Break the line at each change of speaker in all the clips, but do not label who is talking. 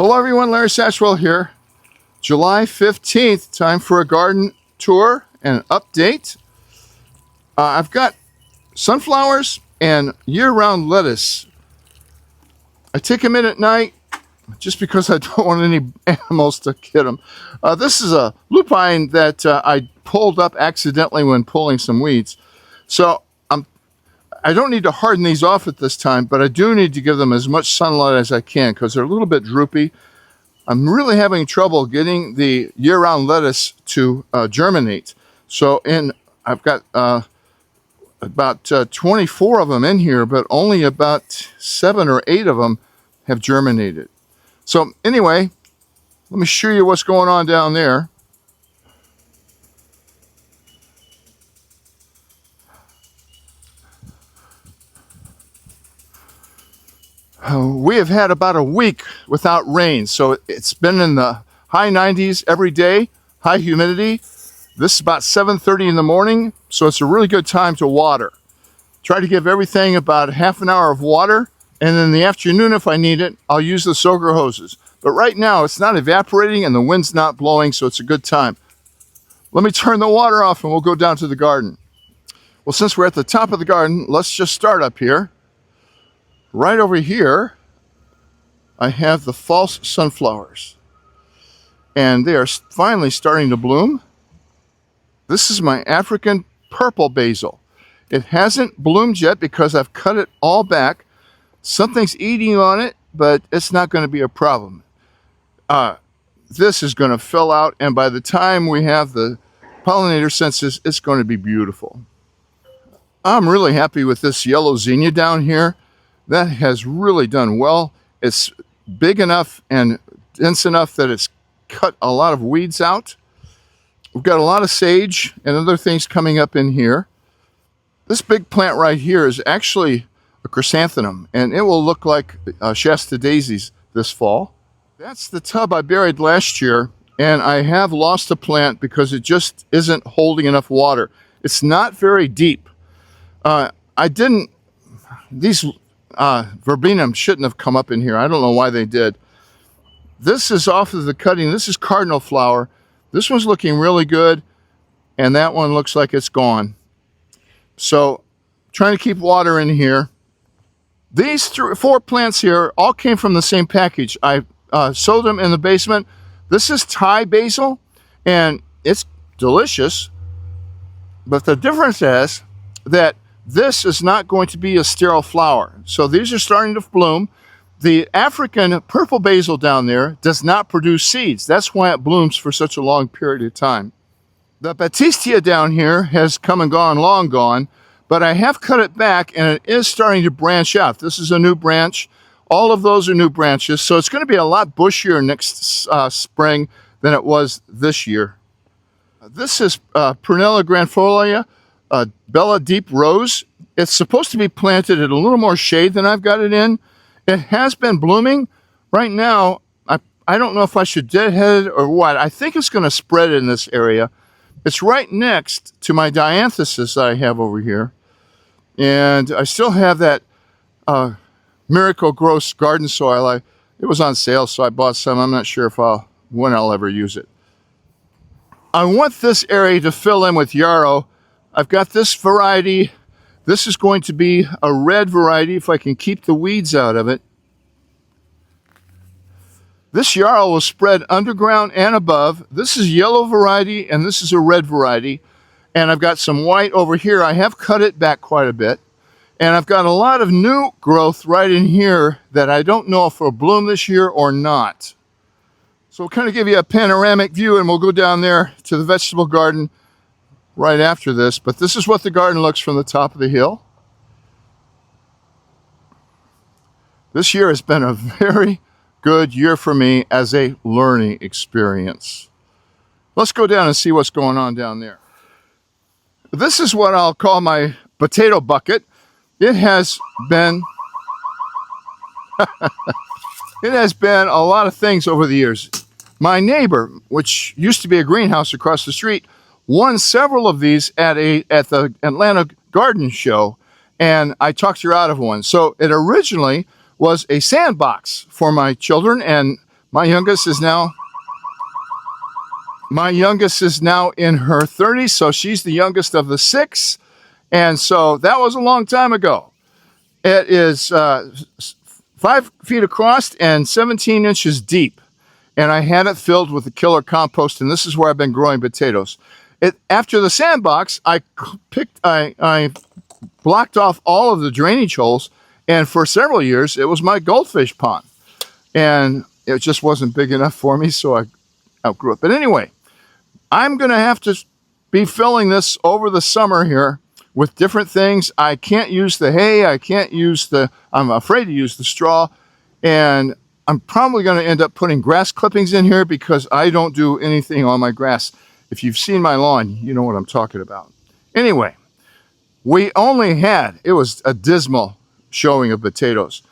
Hello everyone, Larry Satchwell here. July 15th, time for a garden tour and update. I've got sunflowers and year-round lettuce. I take them in at night just because I don't want any animals to get them. This is a lupine that I pulled up accidentally when pulling some weeds. So I don't need to harden these off at this time, but I do need to give them as much sunlight as I can because they're a little bit droopy. I'm really having trouble getting the year-round lettuce to germinate. So I've got about 24 of them in here, but only about 7 or 8 of them have germinated. So anyway, let me show you what's going on down there. We have had about a week without rain, so it's been in the high 90s every day, high humidity. This is about 7:30 in the morning, so it's a really good time to water. Try to give everything about half an hour of water, and in the afternoon, if I need it, I'll use the soaker hoses. But right now, it's not evaporating and the wind's not blowing, so it's a good time. Let me turn the water off and we'll go down to the garden. Well, since we're at the top of the garden, let's just start up here. Right over here, I have the false sunflowers, and they are finally starting to bloom. This is my African purple basil. It hasn't bloomed yet because I've cut it all back. Something's eating on it, but it's not going to be a problem. This is going to fill out, and by the time we have the pollinator census, it's going to be beautiful. I'm really happy with this yellow zinnia down here. That has really done well. It's big enough and dense enough that it's cut a lot of weeds out. We've got a lot of sage and other things coming up in here. This big plant right here is actually a chrysanthemum, and it will look like Shasta daisies this fall. That's the tub I buried last year, and I have lost a plant because it just isn't holding enough water. It's not very deep. These verbena shouldn't have come up in here. I don't know why they did. This is off of the cutting. This is cardinal flower. This one's looking really good, and that one looks like it's gone. So, trying to keep water in here. These 4 plants here all came from the same package. I sowed them in the basement. This is Thai basil, and it's delicious. But the difference is that this is not going to be a sterile flower. So these are starting to bloom. The African purple basil down there does not produce seeds. That's why it blooms for such a long period of time. The batistia down here has come and gone, long gone, but I have cut it back and it is starting to branch out. This is a new branch. All of those are new branches. So it's going to be a lot bushier next spring than it was this year. This is Prunella grandifloria. Bella Deep Rose. It's supposed to be planted in a little more shade than I've got it in. It has been blooming. Right now, I don't know if I should deadhead it or what. I think it's going to spread in this area. It's right next to my dianthesis that I have over here. And I still have that Miracle Gross garden soil. It was on sale, so I bought some. I'm not sure when I'll ever use it. I want this area to fill in with yarrow. I've got this variety. This is going to be a red variety if I can keep the weeds out of it. This yarrow will spread underground and above. This is yellow variety and this is a red variety. And I've got some white over here. I have cut it back quite a bit. And I've got a lot of new growth right in here that I don't know if will bloom this year or not. So we'll kind of give you a panoramic view and we'll go down there to the vegetable garden right after this, but this is what the garden looks from the top of the hill. This year has been a very good year for me as a learning experience. Let's go down and see what's going on down there. This is what I'll call my potato bucket. It has been a lot of things over the years. My neighbor, which used to be a greenhouse across the street, won several of these at the Atlanta Garden Show, and I talked her out of one. So it originally was a sandbox for my children and My youngest is now in her 30s, so she's the youngest of the 6. And so that was a long time ago. It is 5 feet across and 17 inches deep. And I had it filled with the killer compost, and this is where I've been growing potatoes. After the sandbox, I blocked off all of the drainage holes, and for several years, it was my goldfish pond. And it just wasn't big enough for me, so I outgrew it. But anyway, I'm going to have to be filling this over the summer here with different things. I can't use the hay. I'm afraid to use the straw. And I'm probably going to end up putting grass clippings in here because I don't do anything on my grass. If you've seen my lawn, you know what I'm talking about. Anyway, it was a dismal showing of potatoes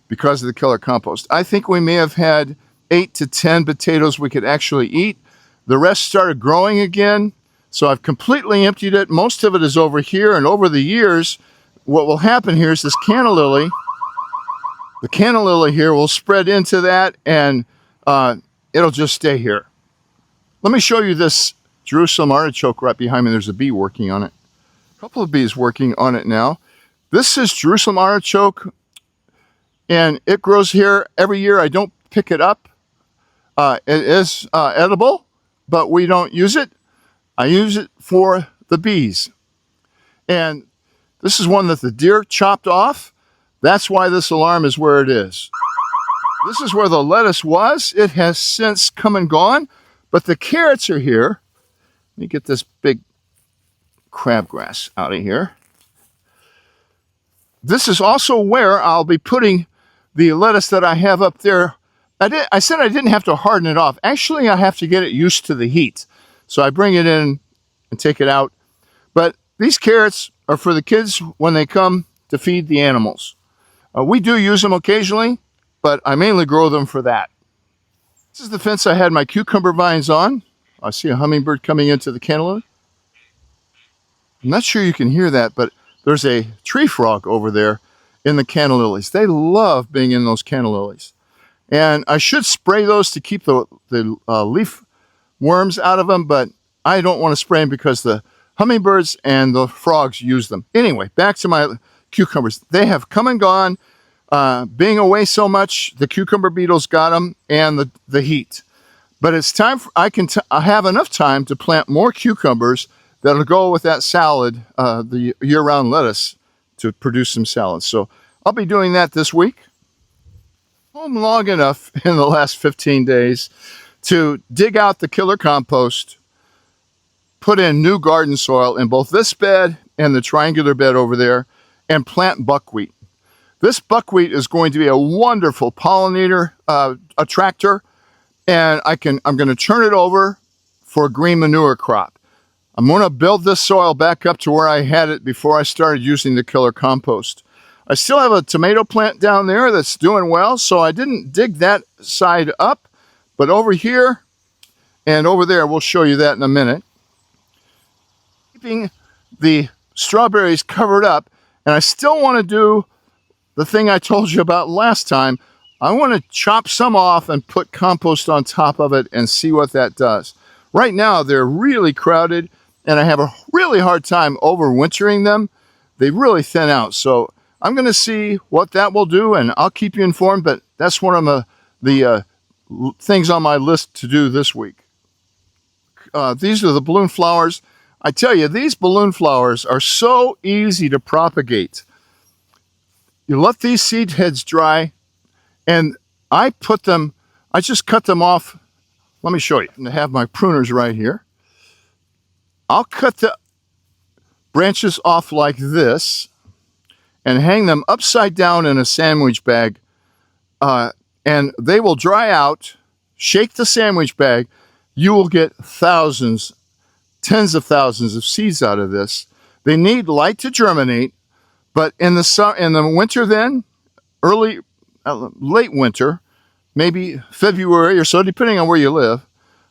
because of the killer compost. I think we may have had 8 to 10 potatoes we could actually eat. The rest started growing again, so I've completely emptied it. Most of it is over here, and over the years, what will happen here is this canna lily. The canna lily here will spread into that, and it'll just stay here. Let me show you this Jerusalem artichoke right behind me. There's a bee working on it. A couple of bees working on it now. This is Jerusalem artichoke, and it grows here every year. I don't pick it up. It is edible, but we don't use it. I use it for the bees. And this is one that the deer chopped off. That's why this alarm is where it is. This is where the lettuce was. It has since come and gone, but the carrots are here. Let me get this big crabgrass out of here. This is also where I'll be putting the lettuce that I have up there. I said I didn't have to harden it off. Actually, I have to get it used to the heat. So I bring it in and take it out. But these carrots are for the kids when they come to feed the animals. We do use them occasionally, but I mainly grow them for that. This is the fence I had my cucumber vines on. I see a hummingbird coming into the cantaloupe. I'm not sure you can hear that, but there's a tree frog over there in the canna lilies. They love being in those canna lilies. And I should spray those to keep the leaf worms out of them, but I don't want to spray them because the hummingbirds and the frogs use them. Anyway, back to my cucumbers. They have come and gone. Being away so much, the cucumber beetles got them and the heat. But it's time I have enough time to plant more cucumbers that'll go with that salad, the year-round lettuce, to produce some salads. So I'll be doing that this week. Home long enough in the last 15 days to dig out the killer compost, put in new garden soil in both this bed and the triangular bed over there, and plant buckwheat. This buckwheat is going to be a wonderful pollinator attractor, and I'm going to turn it over for a green manure crop. I'm going to build this soil back up to where I had it before I started using the killer compost. I still have a tomato plant down there that's doing well, so I didn't dig that side up. But over here and over there, we'll show you that in a minute. Keeping the strawberries covered up, and I still want to do the thing I told you about last time. I want to chop some off and put compost on top of it and see what that does. Right now, they're really crowded, and I have a really hard time overwintering them. They really thin out, so I'm going to see what that will do, and I'll keep you informed, but that's one of the things on my list to do this week. These are the balloon flowers. I tell you, these balloon flowers are so easy to propagate. You let these seed heads dry, and I just cut them off. Let me show you. I have my pruners right here. I'll cut the branches off like this and hang them upside down in a sandwich bag, and they will dry out. Shake the sandwich bag. You will get thousands, tens of thousands of seeds out of this. They need light to germinate, but in the winter then, late winter, maybe February or so, depending on where you live,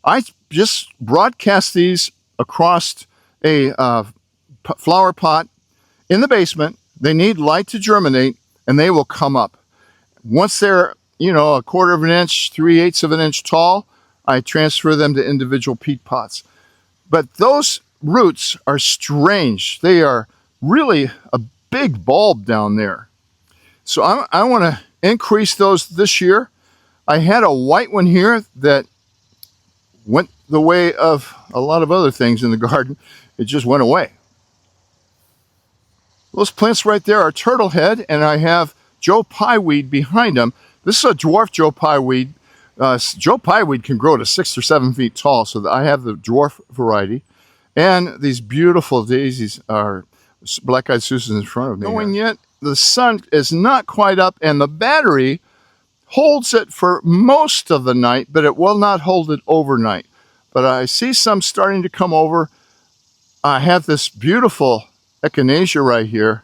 I just broadcast these across a flower pot in the basement. They need light to germinate, and they will come up. Once they're you know, a quarter of an inch, 3/8 of an inch tall, I transfer them to individual peat pots. But those roots are strange. They are really a big bulb down there. So I want to increase those this year. I had a white one here that went the way of a lot of other things in the garden. It just went away. Those plants right there are turtle head, and I have Joe Pye weed behind them. This is a dwarf Joe Pye weed. Joe Pye weed can grow to 6 or 7 feet tall, so I have the dwarf variety. And these beautiful daisies are black-eyed Susans in front of me. Going yet, the sun is not quite up, and the battery holds it for most of the night, but it will not hold it overnight. But I see some starting to come over. I have this beautiful echinacea right here,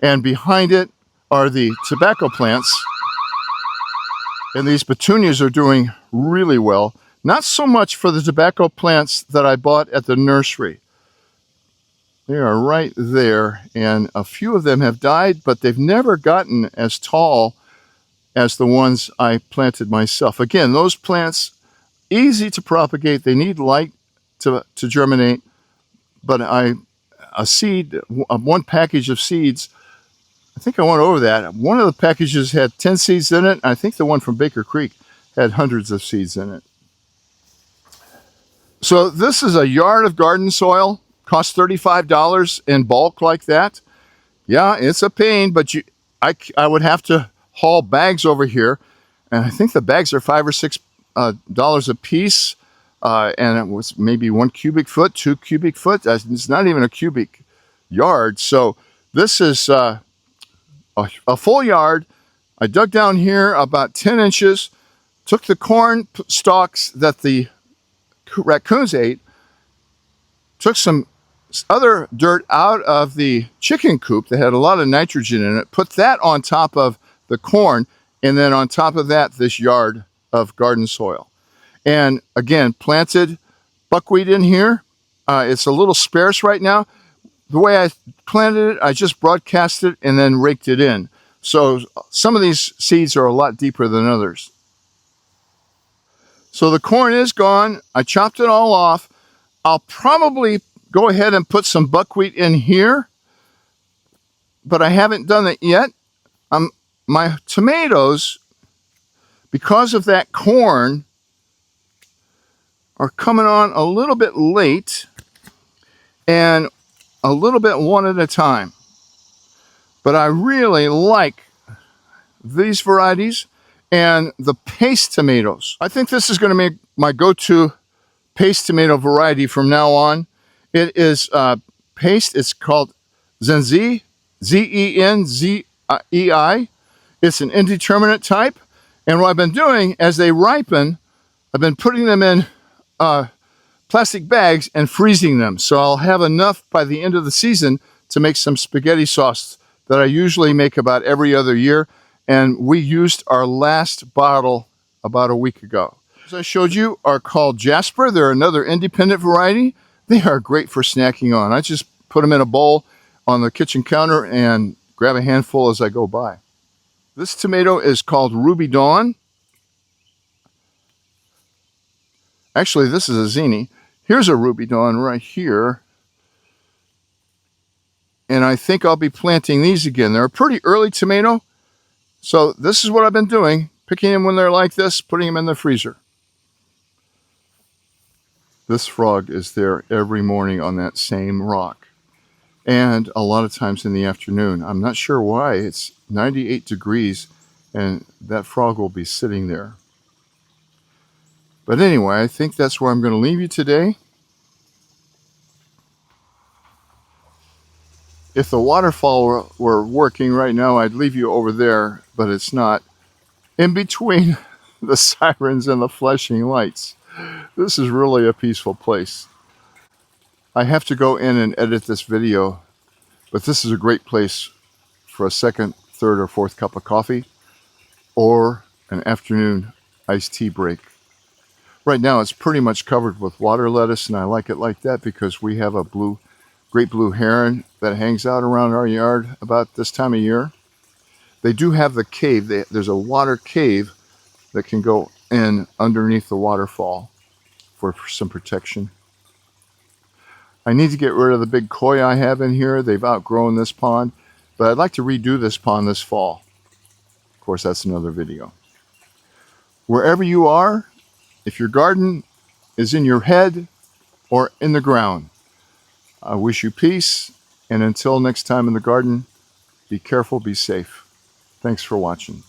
and behind it are the tobacco plants. And these petunias are doing really well. Not so much for the tobacco plants that I bought at the nursery. They are right there, and a few of them have died, but they've never gotten as tall as the ones I planted myself. Again, those plants, easy to propagate. They need light to germinate, but one package of seeds, I think I went over that. One of the packages had 10 seeds in it. I think the one from Baker Creek had hundreds of seeds in it. So this is a yard of garden soil, costs $35 in bulk like that. Yeah, it's a pain, but I would have to haul bags over here, and I think the bags are $5 or $6 a piece, and it was maybe 1 cubic foot, 2 cubic foot. It's not even a cubic yard. So this is a full yard. I dug down here about 10 inches, took the corn stalks that the raccoons ate, took some other dirt out of the chicken coop that had a lot of nitrogen in it, put that on top of the corn, and then on top of that, this yard of garden soil. And again, planted buckwheat in here. It's a little sparse right now. The way I planted it, I just broadcast it and then raked it in. So some of these seeds are a lot deeper than others. So the corn is gone. I chopped it all off. I'll probably go ahead and put some buckwheat in here, but I haven't done it yet. My tomatoes, because of that corn, are coming on a little bit late and a little bit one at a time. But I really like these varieties and the paste tomatoes. I think this is going to make my go-to paste tomato variety from now on. It is paste. It's called Zenzei, Zenzei. It's an indeterminate type. And what I've been doing, as they ripen, I've been putting them in plastic bags and freezing them. So I'll have enough by the end of the season to make some spaghetti sauce that I usually make about every other year. And we used our last bottle about a week ago. As I showed you, are called Jasper. They're another independent variety. They are great for snacking on. I just put them in a bowl on the kitchen counter and grab a handful as I go by. This tomato is called Ruby Dawn. Actually, this is a zinni. Here's a Ruby Dawn right here. And I think I'll be planting these again. They're a pretty early tomato. So this is what I've been doing, picking them when they're like this, putting them in the freezer. This frog is there every morning on that same rock. And a lot of times in the afternoon. I'm not sure why. It's 98 degrees and that frog will be sitting there. But anyway, I think that's where I'm going to leave you today. If the waterfall were working right now, I'd leave you over there, but it's not. In between the sirens and the flashing lights. This is really a peaceful place. I have to go in and edit this video, but this is a great place for a second, third, or fourth cup of coffee or an afternoon iced tea break. Right now it's pretty much covered with water lettuce, and I like it like that because we have a great blue heron that hangs out around our yard about this time of year. They do have the cave. There's a water cave that can go in underneath the waterfall for some protection. I need to get rid of the big koi I have in here. They've outgrown this pond, but I'd like to redo this pond this fall. Of course, that's another video. Wherever you are, if your garden is in your head or in the ground, I wish you peace, and until next time in the garden, be careful, be safe. Thanks for watching.